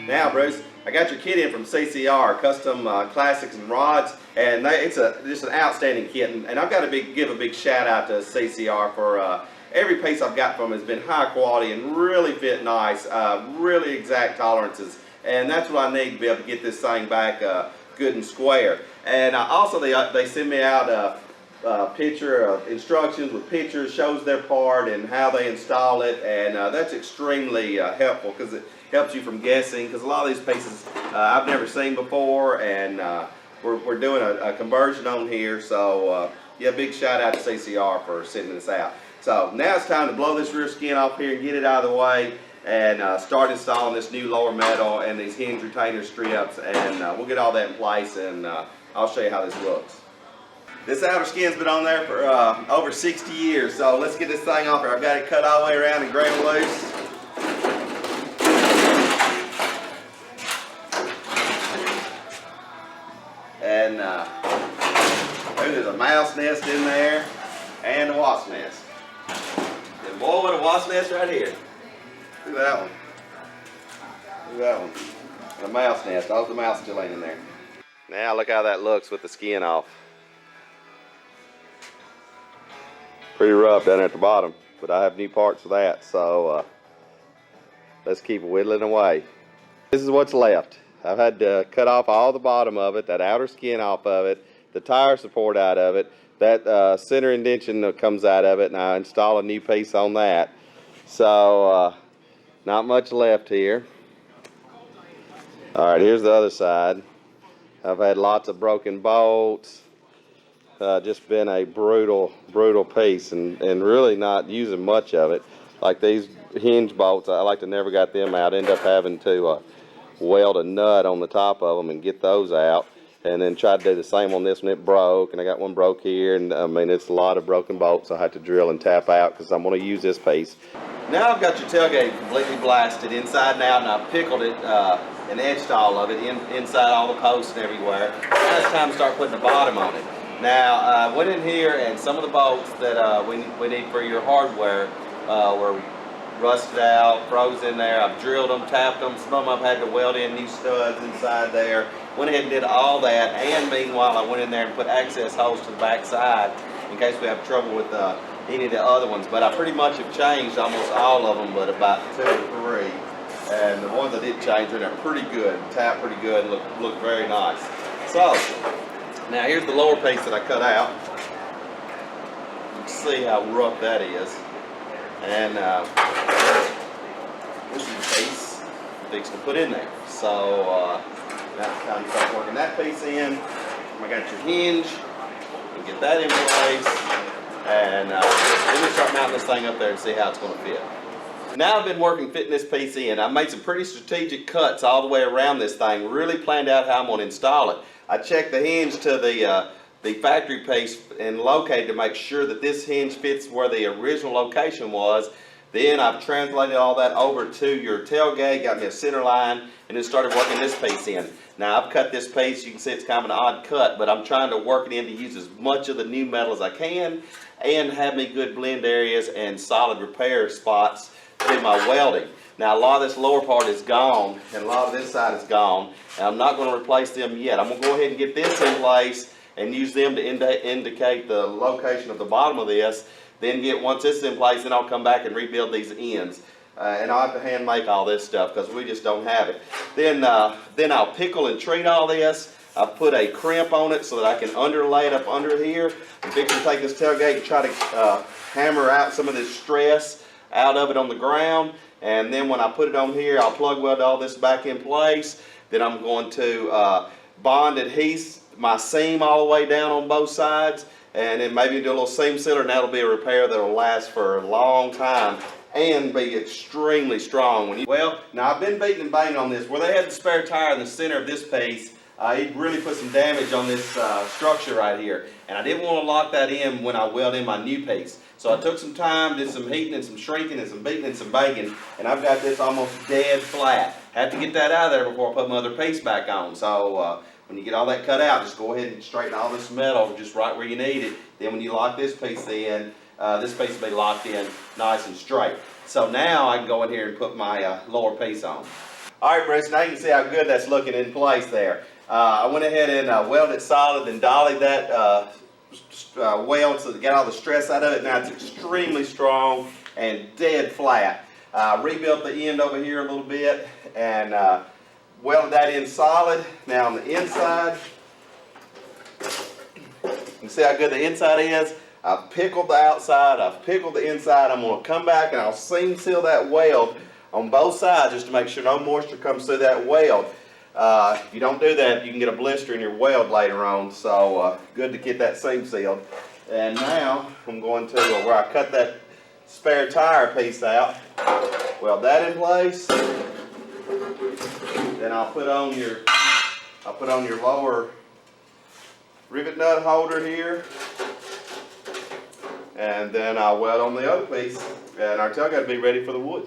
Now, Bruce, I got your kit in from CCR, Custom Classics and Rods, and it's just an outstanding kit. And I've got to give a big shout out to CCR for every piece I've got from them has been high quality and really fit nice, really exact tolerances. And that's what I need to be able to get this thing back good and square. And also they send me out picture of instructions with pictures, shows their part and how they install it, and that's extremely helpful because it helps you from guessing, because a lot of these pieces I've never seen before, and we're doing a conversion on here, so yeah, big shout out to CCR for sending this out. So now it's time to blow this rear skin off here and get it out of the way and start installing this new lower metal and these hinge retainer strips, and we'll get all that in place, and I'll show you how this looks. This outer skin's been on there for over 60 years, so let's get this thing off here. I've got it cut all the way around and ground loose. And there's a mouse nest in there and a wasp nest. And boy, what a wasp nest right here. Look at that one. Look at that one. And a mouse nest. Oh, the mouse still ain't in there. Now look how that looks with the skin off. Pretty rough down at the bottom, but I have new parts for that, so let's keep whittling away. This is what's left. I've had to cut off all the bottom of it, that outer skin off of it, the tire support out of it, that center indentation that comes out of it, and I install a new piece on that. So not much left here. Alright, here's the other side. I've had lots of broken bolts. Just been a brutal piece, and really not using much of it. Like these hinge bolts, I like to never got them out. End up having to weld a nut on the top of them and get those out, and then try to do the same on this one. It broke, and I got one broke here, and I mean it's a lot of broken bolts I had to drill and tap out because I'm going to use this piece. Now I've got your tailgate completely blasted inside and out, and I've pickled it and etched all of it inside all the posts and everywhere. Now it's time to start putting the bottom on it. Now, I went in here, and some of the bolts that we need for your hardware were rusted out, froze in there. I've drilled them, tapped them. Some of them I've had to weld in new studs inside there. Went ahead and did all that, and meanwhile I went in there and put access holes to the back side in case we have trouble with any of the other ones. But I pretty much have changed almost all of them, but about 2 or 3. And the ones I did change are pretty good, tapped pretty good, and look very nice. So, now here's the lower piece that I cut out. You can see how rough that is. And this is the piece I'm fixing to put in there. So now it's time to start working that piece in. I got your hinge. You get that in place. And then we start mounting this thing up there and see how it's going to fit. Now I've been fitting this piece in. I've made some pretty strategic cuts all the way around this thing. Really planned out how I'm going to install it. I checked the hinge to the factory piece and located to make sure that this hinge fits where the original location was. Then I've translated all that over to your tailgate, got me a center line, and then started working this piece in. Now I've cut this piece, you can see it's kind of an odd cut, but I'm trying to work it in to use as much of the new metal as I can and have me good blend areas and solid repair spots in my welding. Now a lot of this lower part is gone, and a lot of this side is gone, and I'm not going to replace them yet. I'm going to go ahead and get this in place and use them to indicate the location of the bottom of this. Then once this is in place, then I'll come back and rebuild these ends. And I'll have to hand make all this stuff because we just don't have it. Then I'll pickle and treat all this. I've put a crimp on it so that I can underlay it up under here. I'm fixing to take this tailgate and try to hammer out some of this stress out of it on the ground. And then when I put it on here, I'll plug weld all this back in place. Then I'm going to bond adhese my seam all the way down on both sides, and then maybe do a little seam sealer, and that'll be a repair that'll last for a long time and be extremely strong. Well, now I've been beating and banging on this. Where they had the spare tire in the center of this piece, it really put some damage on this structure right here, and I didn't want to lock that in when I weld in my new piece. So I took some time, did some heating and some shrinking and some beating and some banging, and I've got this almost dead flat. Had to get that out of there before I put my other piece back on. So when you get all that cut out, just go ahead and straighten all this metal just right where you need it. Then when you lock this piece in, this piece will be locked in nice and straight. So now I can go in here and put my lower piece on. All right, Bruce, now you can see how good that's looking in place there. I went ahead and welded it solid and dollied that weld so that got all the stress out of it. Now it's extremely strong and dead flat. Rebuilt the end over here a little bit and welded that in solid. Now on the inside, you can see how good the inside is. I've pickled the outside, I've pickled the inside. I'm going to come back and I'll seam seal that weld on both sides just to make sure no moisture comes through that weld. If you don't do that, you can get a blister in your weld later on. So good to get that seam sealed. And now I'm going to where I cut that spare tire piece out, weld that in place. Then I'll put on your lower rivet nut holder here. And then I'll weld on the other piece, and our tailgate will be ready for the wood.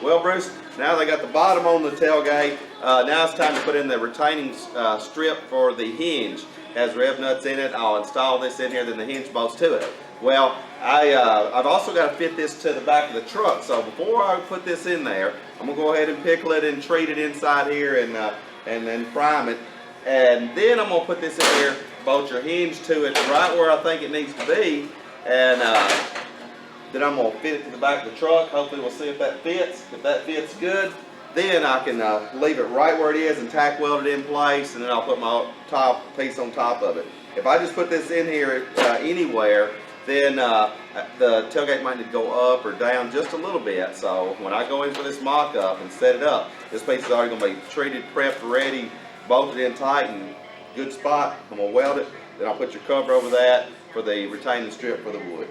Well, Bruce, now they got the bottom on the tailgate. Now it's time to put in the retaining strip for the hinge. It has rev nuts in it. I'll install this in here, then the hinge bolts to it. Well, I've also got to fit this to the back of the truck. So before I put this in there, I'm gonna go ahead and pickle it and treat it inside here, and then prime it. And then I'm gonna put this in here, bolt your hinge to it right where I think it needs to be. And then I'm going to fit it to the back of the truck. Hopefully we'll see if that fits. If that fits good, then I can leave it right where it is and tack weld it in place, and then I'll put my top piece on top of it. If I just put this in here anywhere, then the tailgate might need to go up or down just a little bit. So when I go in for this mock-up and set it up, this piece is already going to be treated, prepped, ready, bolted in tight, and good spot. I'm going to weld it. Then I'll put your cover over that for the retaining strip for the wood.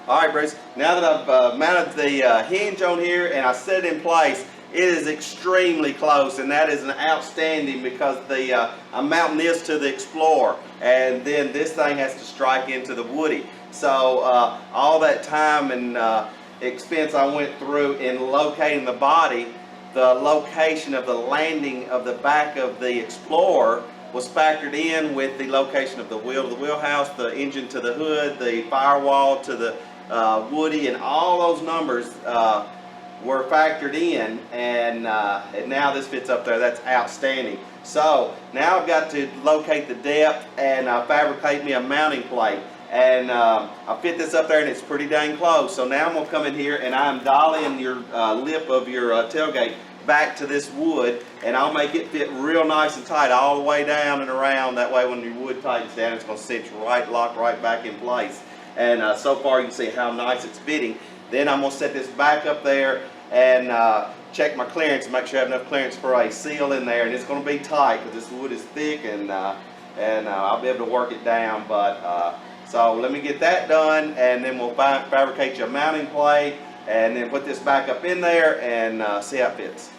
Alright, Bruce, now that I've mounted the hinge on here and I set it in place, it is extremely close, and that is an outstanding because I'm mounting this to the Explorer, and then this thing has to strike into the woodie. So all that time and expense I went through in locating the body, the location of the landing of the back of the Explorer was factored in with the location of the wheel to the wheelhouse, the engine to the hood, the firewall to the woodie, and all those numbers were factored in, and now this fits up there. That's outstanding. So now I've got to locate the depth and fabricate me a mounting plate, and I fit this up there, and it's pretty dang close. So now I'm going to come in here and I'm dollying your lip of your tailgate back to this wood, and I'll make it fit real nice and tight all the way down and around. That way when your wood tightens down, it's going to cinch right, lock right back in place. And so far you can see how nice it's fitting. Then I'm going to set this back up there and check my clearance and make sure I have enough clearance for a seal in there. And it's going to be tight because this wood is thick, and I'll be able to work it down. But so let me get that done, and then we'll fabricate your mounting plate, and then put this back up in there and see how it fits.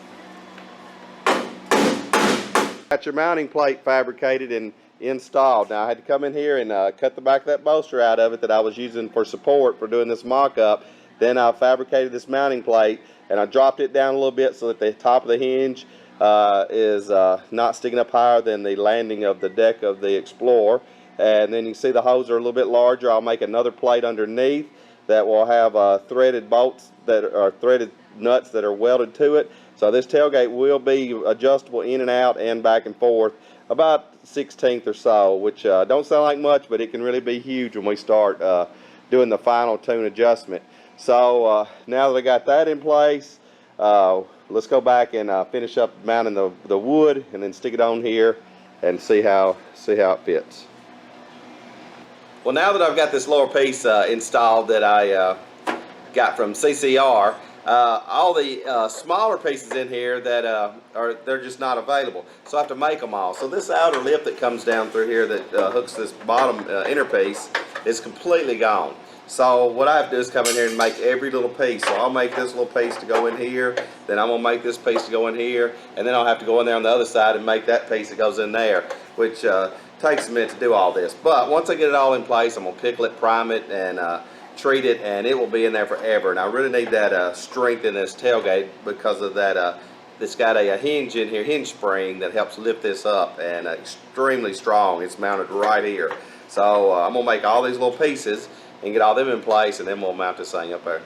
Got your mounting plate fabricated and installed. Now I had to come in here and cut the back of that bolster out of it that I was using for support for doing this mock-up. Then I fabricated this mounting plate, and I dropped it down a little bit so that the top of the hinge is not sticking up higher than the landing of the deck of the Explorer. And then you see the holes are a little bit larger. I'll make another plate underneath that will have threaded bolts that are threaded nuts that are welded to it. So this tailgate will be adjustable in and out and back and forth about 1/16 or so, which don't sound like much, but it can really be huge when we start doing the final tune adjustment. So now that I got that in place, let's go back and finish up mounting the wood, and then stick it on here and see how it fits. Well, now that I've got this lower piece installed that I got from CCR, all the smaller pieces in here that they're just not available, so I have to make them all. So this outer lip that comes down through here that hooks this bottom inner piece is completely gone. So what I have to do is come in here and make every little piece. So I'll make this little piece to go in here, then I'm going to make this piece to go in here, and then I'll have to go in there on the other side and make that piece that goes in there, which takes a minute to do all this. But once I get it all in place, I'm going to pickle it, prime it, and treat it, and it will be in there forever. And I really need that strength in this tailgate because of that. It's got a hinge in here, hinge spring, that helps lift this up, and extremely strong. It's mounted right here. So I'm going to make all these little pieces and get all them in place, and then we'll mount this thing up there.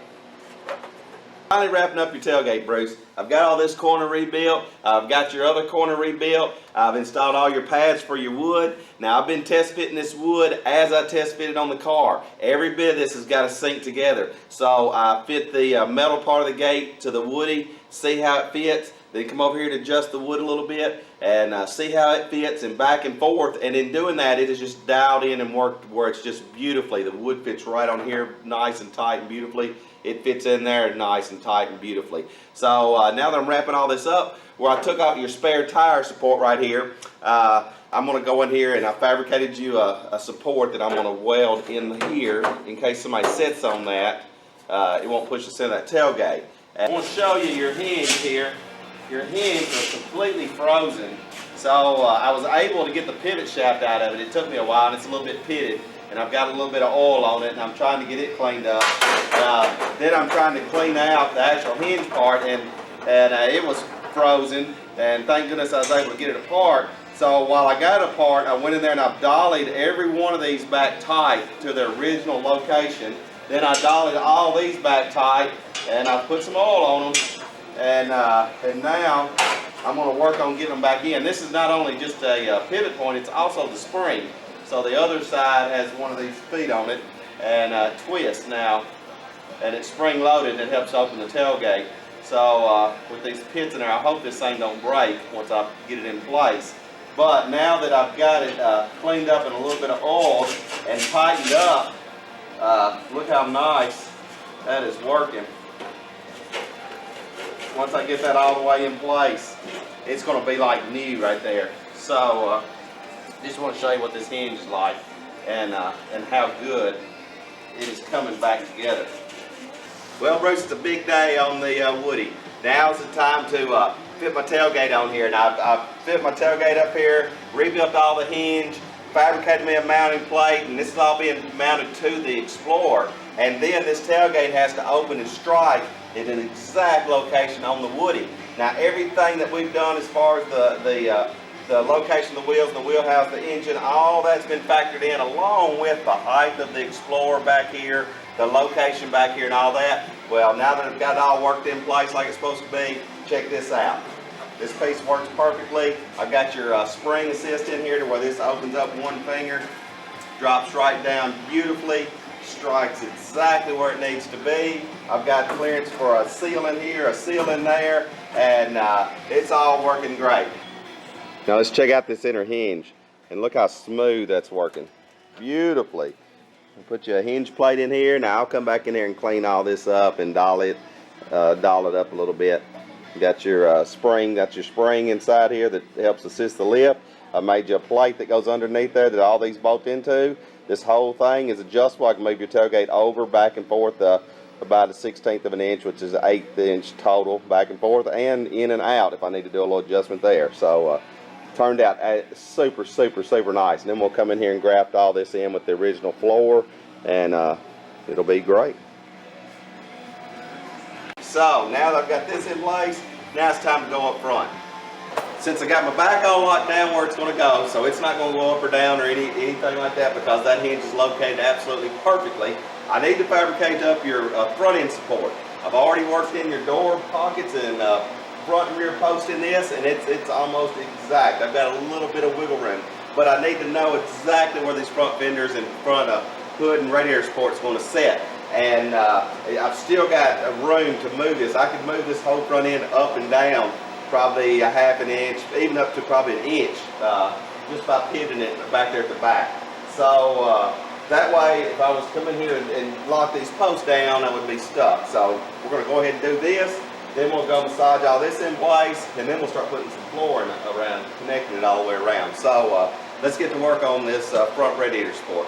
Finally wrapping up your tailgate, Bruce. I've got all this corner rebuilt. I've got your other corner rebuilt. I've installed all your pads for your wood. Now I've been test fitting this wood as I test fitted on the car. Every bit of this has got to sync together. So I fit the metal part of the gate to the woodie, see how it fits. Then come over here to adjust the wood a little bit and see how it fits, and back and forth. And in doing that, it is just dialed in and worked where it's just beautifully. The wood fits right on here, nice and tight and beautifully. It fits in there nice and tight and beautifully. So now that I'm wrapping all this up, where I took out your spare tire support right here, I'm going to go in here and I fabricated you a support that I'm going to weld in here in case somebody sits on that. It won't push us in that tailgate. And I want to show you your hinge here. Your hinge was completely frozen. So I was able to get the pivot shaft out of it. It took me a while and it's a little bit pitted. And I've got a little bit of oil on it and I'm trying to get it cleaned up. Then I'm trying to clean out the actual hinge part, and it was frozen, and thank goodness I was able to get it apart. So while I got it apart, I went in there and I've dollied every one of these back tight to their original location. Then I dollied all these back tight and I put some oil on them, and now I'm going to work on getting them back in. This is not only just a pivot point, it's also the spring. So the other side has one of these feet on it and twists now, and it's spring loaded and it helps open the tailgate. So with these pits in there, I hope this thing don't break once I get it in place. But now that I've got it cleaned up in a little bit of oil and tightened up, look how nice that is working. Once I get that all the way in place, it's going to be like new right there. So just want to show you what this hinge is like and how good it is coming back together. Well, Bruce, it's a big day on the woodie. Now's the time to fit my tailgate on here. Now I've fit my tailgate up here, rebuilt all the hinge, fabricated me a mounting plate, and this is all being mounted to the Explorer. And then this tailgate has to open and strike at an exact location on the woodie. Now everything that we've done as far as the location of the wheels, the wheel house, the engine, all that's been factored in, along with the height of the Explorer back here, the location back here and all that. Well, now that I've got it all worked in place like it's supposed to be, check this out. This piece works perfectly. I've got your spring assist in here to where this opens up one finger, drops right down beautifully, strikes exactly where it needs to be. I've got clearance for a seal in here, a seal in there, and it's all working great. Now let's check out this inner hinge, and look how smooth that's working. Beautifully. I'll put you a hinge plate in here. Now I'll come back in here and clean all this up and doll it up a little bit. You got your spring inside here that helps assist the lift. I made you a plate that goes underneath there that all these bolt into. This whole thing is adjustable. I can move your tailgate over, back and forth about a 1/16 of an inch, which is an 1/8 inch total, back and forth, and in and out if I need to do a little adjustment there. So turned out super, super, super nice. And then we'll come in here and graft all this in with the original floor, and it'll be great. So now that I've got this in place, now it's time to go up front. Since I got my back all locked down where it's going to go, so it's not going to go up or down or anything like that, because that hinge is located absolutely perfectly, I need to fabricate up your front end support. I've already worked in your door pockets and front and rear post in this, and it's almost exact. I've got a little bit of wiggle room, but I need to know exactly where these front fenders and front hood and radiator support is going to sit. And I've still got room to move this. I could move this whole front end up and down probably a 1/2 inch, even up to probably an inch, just by pivoting it back there at the back. So that way, if I was coming here and lock these posts down, I would be stuck. So we're going to go ahead and do this. Then we'll go massage all this in place, and then we'll start putting some flooring around, connecting it all the way around. So let's get to work on this front radiator support.